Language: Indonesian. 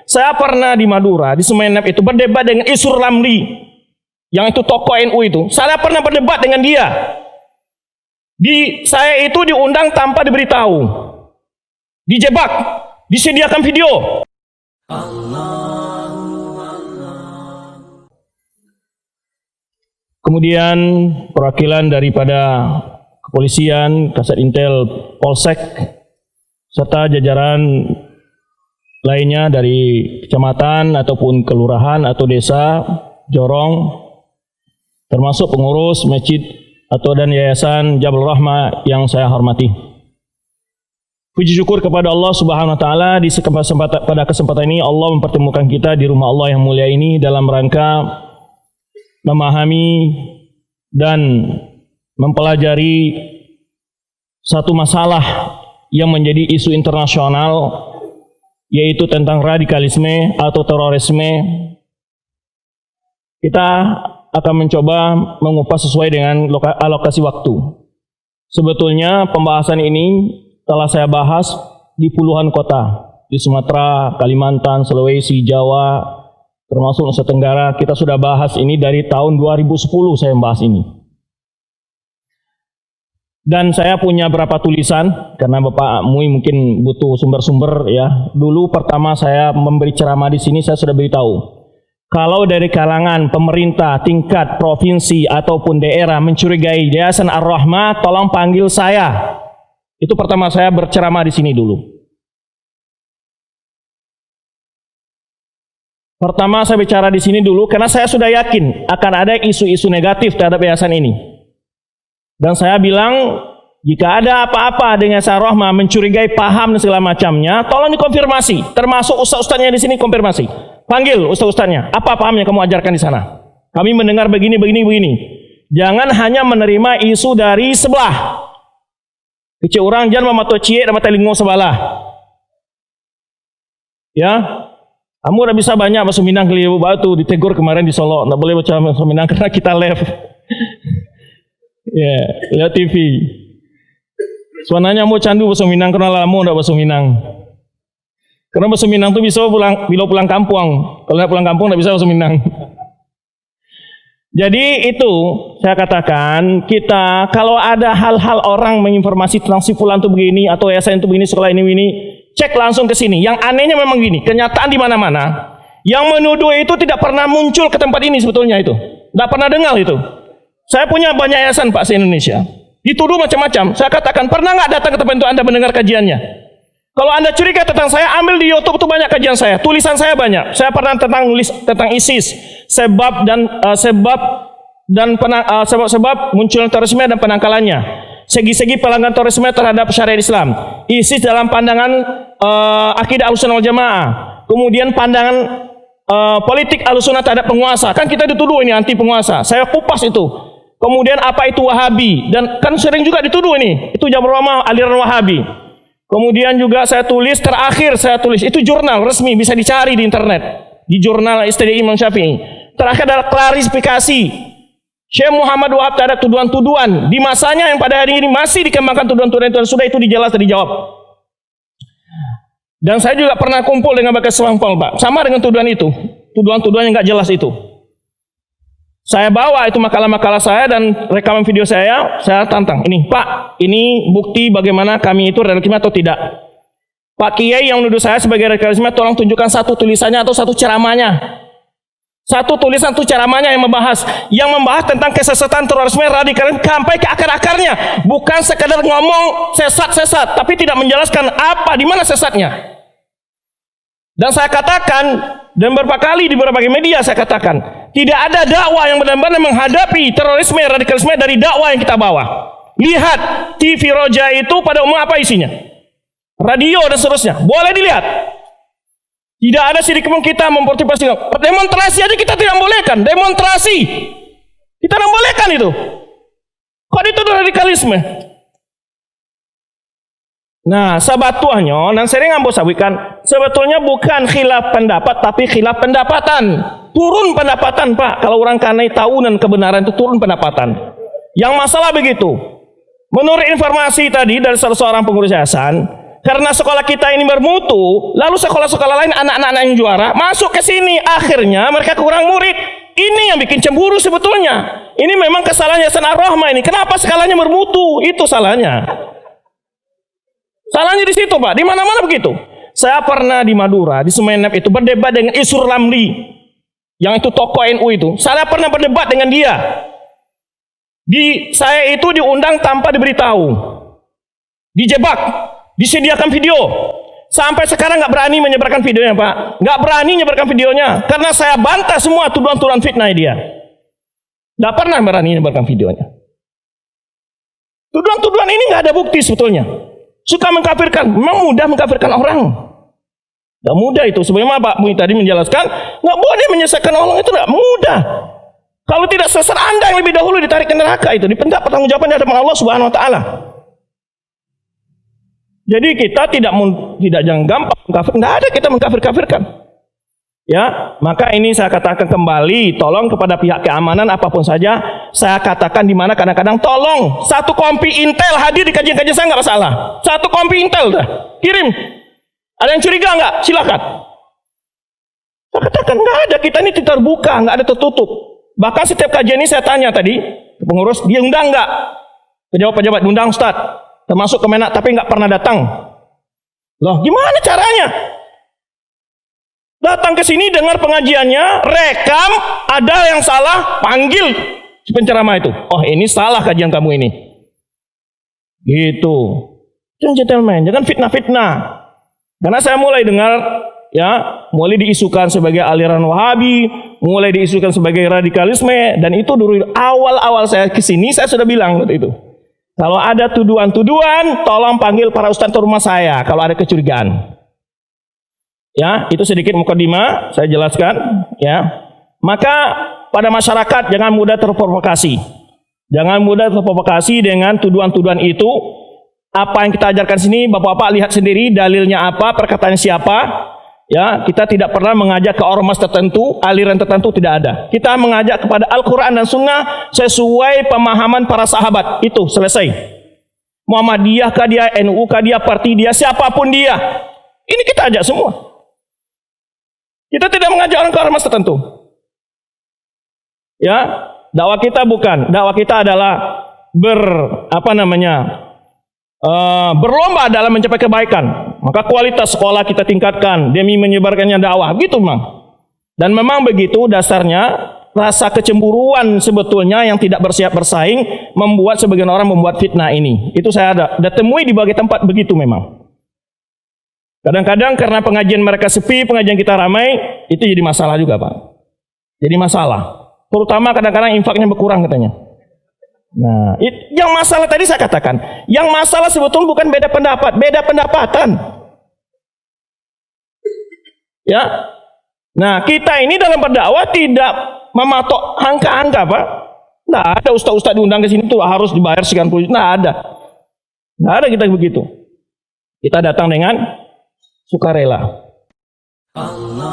Saya pernah di Madura, di Sumeneb itu berdebat dengan Isur Ramli, yang itu tokoh NU itu. Saya pernah berdebat dengan dia. Saya itu diundang tanpa diberitahu, dijebak, disediakan video. Kemudian perwakilan daripada kepolisian, Kasat Intel, Polsek, serta jajaran lainnya dari kecamatan ataupun kelurahan atau desa Jorong, termasuk pengurus masjid atau dan yayasan Jabal Rahmah yang saya hormati. Puji syukur kepada Allah Subhanahu wa taala pada kesempatan ini Allah mempertemukan kita di rumah Allah yang mulia ini dalam rangka memahami dan mempelajari satu masalah yang menjadi isu internasional, yaitu tentang radikalisme atau terorisme. Kita akan mencoba mengupas sesuai dengan alokasi waktu. Sebetulnya pembahasan ini telah saya bahas di puluhan kota, di Sumatera, Kalimantan, Sulawesi, Jawa, termasuk Nusa Tenggara. Kita sudah bahas ini dari tahun 2010 saya membahas ini. Dan saya punya beberapa tulisan, karena Bapak Mui mungkin butuh sumber-sumber ya. Dulu pertama saya memberi ceramah di sini, saya sudah beritahu, kalau dari kalangan pemerintah tingkat provinsi ataupun daerah mencurigai Yayasan Ar-Rahmah, tolong panggil saya. Itu pertama saya berceramah di sini dulu. Pertama saya bicara di sini dulu karena saya sudah yakin akan ada isu-isu negatif terhadap yayasan ini. Dan saya bilang, jika ada apa-apa dengan Yayasan Ar-Rahmah mencurigai paham dan segala macamnya, tolong dikonfirmasi. Termasuk ustaz-ustaznya di sini konfirmasi. Panggil ustaz-ustaznya, apa pahamnya kamu ajarkan di sana? Kami mendengar begini. Jangan hanya menerima isu dari sebelah. Kecil orang jangan mematok cie dan mata lingo sebelah. Ya, kamu udah bisa banyak bahasa Minang kali batu ditegur kemarin di Solo, nggak boleh baca bahasa Minang karena kita live. Ya, lihat TV. Suananya mau candu bahasa Minang karena lama udah bahasa Minang. Karena bahasa Minang tuh bisa bila pulang kampung. Kalau pulang kampung tidak bisa bahasa Minang. Jadi itu saya katakan, kita kalau ada hal-hal orang menginformasi tentang si fulan itu begini atau yayasan itu begini, sekolah ini, cek langsung ke sini. Yang anehnya memang gini, kenyataan di mana-mana. Yang menuduh itu tidak pernah muncul ke tempat ini sebetulnya itu. Tidak pernah dengar itu. Saya punya banyak yayasan Pak se-Indonesia. Dituduh macam-macam. Saya katakan, pernah nggak datang ke tempat itu Anda mendengar kajiannya? Kalau Anda curiga tentang saya, ambil di YouTube itu banyak kajian saya, tulisan saya banyak. Saya pernah nulis tentang ISIS, sebab munculnya terorisme dan penangkalannya, segi-segi pelanggaran terorisme terhadap syariat Islam, ISIS dalam pandangan akidah Ahlussunnah wal Jamaah, kemudian pandangan politik Ahlussunnah terhadap penguasa. Kan kita dituduh ini anti penguasa. Saya kupas itu. Kemudian apa itu Wahabi, dan kan sering juga dituduh ini, itu Jabal Rahmah aliran Wahabi. Kemudian juga saya tulis, terakhir saya tulis, itu jurnal resmi, bisa dicari di internet, di jurnal STDI Imam Syafi'i. Terakhir adalah klarifikasi Syekh Muhammad Wahab terhadap tuduhan-tuduhan di masanya yang pada hari ini masih dikembangkan tuduhan-tuduhan itu, sudah itu dijelas dan dijawab. Dan saya juga pernah kumpul dengan Bapak Selampol, Pak, sama dengan tuduhan itu, tuduhan-tuduhan yang nggak jelas itu. Saya bawa itu makalah-makalah saya dan rekaman video saya tantang. Ini Pak, ini bukti bagaimana kami itu radikalisme atau tidak. Pak Kiai yang menuduh saya sebagai radikalisme, tolong tunjukkan satu tulisannya atau satu ceramahnya. Satu tulisan itu ceramahnya yang membahas tentang kesesatan terorisme radikalisme sampai ke akar-akarnya. Bukan sekadar ngomong sesat-sesat, tapi tidak menjelaskan apa, di mana sesatnya. Dan saya katakan, dan beberapa kali di berbagai media saya katakan, tidak ada dakwah yang benar-benar menghadapi terorisme, radikalisme dari dakwah yang kita bawa. Lihat TV Roja itu pada umum apa isinya, radio dan seterusnya, boleh dilihat. Tidak ada sidik pun kita mempertimbangkan. Demonstrasi aja kita tidak bolehkan. Demonstrasi kita tidak bolehkan itu. Kok itu radikalisme? Nah, sebetulnya, dan sering ambo sawikan, sebetulnya bukan khilaf pendapat, tapi khilaf pendapatan. Turun pendapatan, Pak. Kalau orang kanai tahu dan kebenaran itu turun pendapatan. Yang masalah begitu. Menurut informasi tadi dari salah seorang pengurus yayasan, Karena sekolah kita ini bermutu, lalu sekolah-sekolah lain anak-anak yang juara masuk ke sini, akhirnya mereka kurang murid. Ini yang bikin cemburu sebetulnya. Ini memang kesalahan Yayasan Ar-Rahmah ini. Kenapa skalanya bermutu? Itu salahnya. Salahnya di situ, Pak. Di mana-mana begitu. Saya pernah di Madura, di Sumeneb itu berdebat dengan Isur Lamli, yang itu tokoh NU itu. Saya pernah berdebat dengan dia. Saya itu diundang tanpa diberitahu, dijebak, disediakan video. Sampai sekarang nggak berani menyebarkan videonya, Pak. Nggak berani menyebarkan videonya karena saya bantah semua tuduhan-tuduhan fitnah dia. Nggak pernah berani menyebarkan videonya. Tuduhan-tuduhan ini nggak ada bukti sebetulnya. Suka mengkafirkan, memang mudah mengkafirkan orang. Nggak mudah itu. Sebagaimana Pak Mui tadi menjelaskan, nggak boleh menyesatkan orang itu nggak mudah. Kalau tidak sesat Anda yang lebih dahulu ditarik ke neraka itu, dipentak pertanggungjawaban di hadapan Allah Subhanahu wa taala. Jadi kita tidak jangan gampang mengkafir, enggak ada kita mengkafir-kafirkan. Ya, maka ini saya katakan kembali, tolong kepada pihak keamanan apapun saja, saya katakan di mana kadang-kadang tolong satu kompi Intel hadir di kajian-kajian saya nggak masalah. Satu kompi Intel dah, kirim. Ada yang curiga nggak? Silakan. Saya katakan nggak ada, kita ini terbuka, nggak ada tertutup. Bahkan setiap kajian ini saya tanya tadi ke pengurus, dia undang nggak? Pejabat-pejabat undang Ustaz, termasuk Kemenak, tapi nggak pernah datang. Loh, gimana caranya? Datang ke sini dengar pengajiannya, rekam, ada yang salah, panggil si penceramah itu. Oh, ini salah kajian kamu ini. Gitu. Gentleman, jangan fitnah-fitnah. Karena saya mulai dengar, ya, mulai diisukan sebagai aliran Wahabi, mulai diisukan sebagai radikalisme, dan itu dulu awal-awal saya kesini saya sudah bilang waktu itu. Kalau ada tuduhan-tuduhan, tolong panggil para ustadz ke rumah saya kalau ada kecurigaan. Ya, itu sedikit mukadimah saya jelaskan. Ya, maka pada masyarakat jangan mudah terprovokasi. Jangan mudah terprovokasi dengan tuduhan-tuduhan itu. Apa yang kita ajarkan sini, bapak-bapak lihat sendiri dalilnya apa, perkataan siapa. Ya, kita tidak pernah mengajak ke ormas tertentu, aliran tertentu, tidak ada. Kita mengajak kepada Al-Quran dan Sunnah sesuai pemahaman para sahabat. Itu selesai. Muhammadiyah kah dia, NU kah dia, parti dia, siapapun dia. Ini kita ajak semua. Kita tidak mengajak orang ke ormas tertentu. Ya, dakwah kita bukan. Dakwah kita adalah berlomba dalam mencapai kebaikan. Maka kualitas sekolah kita tingkatkan demi menyebarkannya dakwah, gitu memang. Dan memang begitu dasarnya, rasa kecemburuan sebetulnya yang tidak bersiap bersaing membuat sebagian orang membuat fitnah ini. Itu saya ada temui di berbagai tempat begitu memang. Kadang-kadang karena pengajian mereka sepi, pengajian kita ramai, itu jadi masalah juga, Pak. Jadi masalah. Terutama kadang-kadang infaknya berkurang katanya. Nah, yang masalah tadi saya katakan, yang masalah sebetulnya bukan beda pendapat, beda pendapatan. Ya. Nah, kita ini dalam berdakwah tidak mematok angka-angka, Pak. Nggak ada ustaz-ustaz diundang ke sini tuh harus dibayar sekian puluh. Nggak ada. Nggak ada kita begitu. Kita datang dengan sukarela. Allah.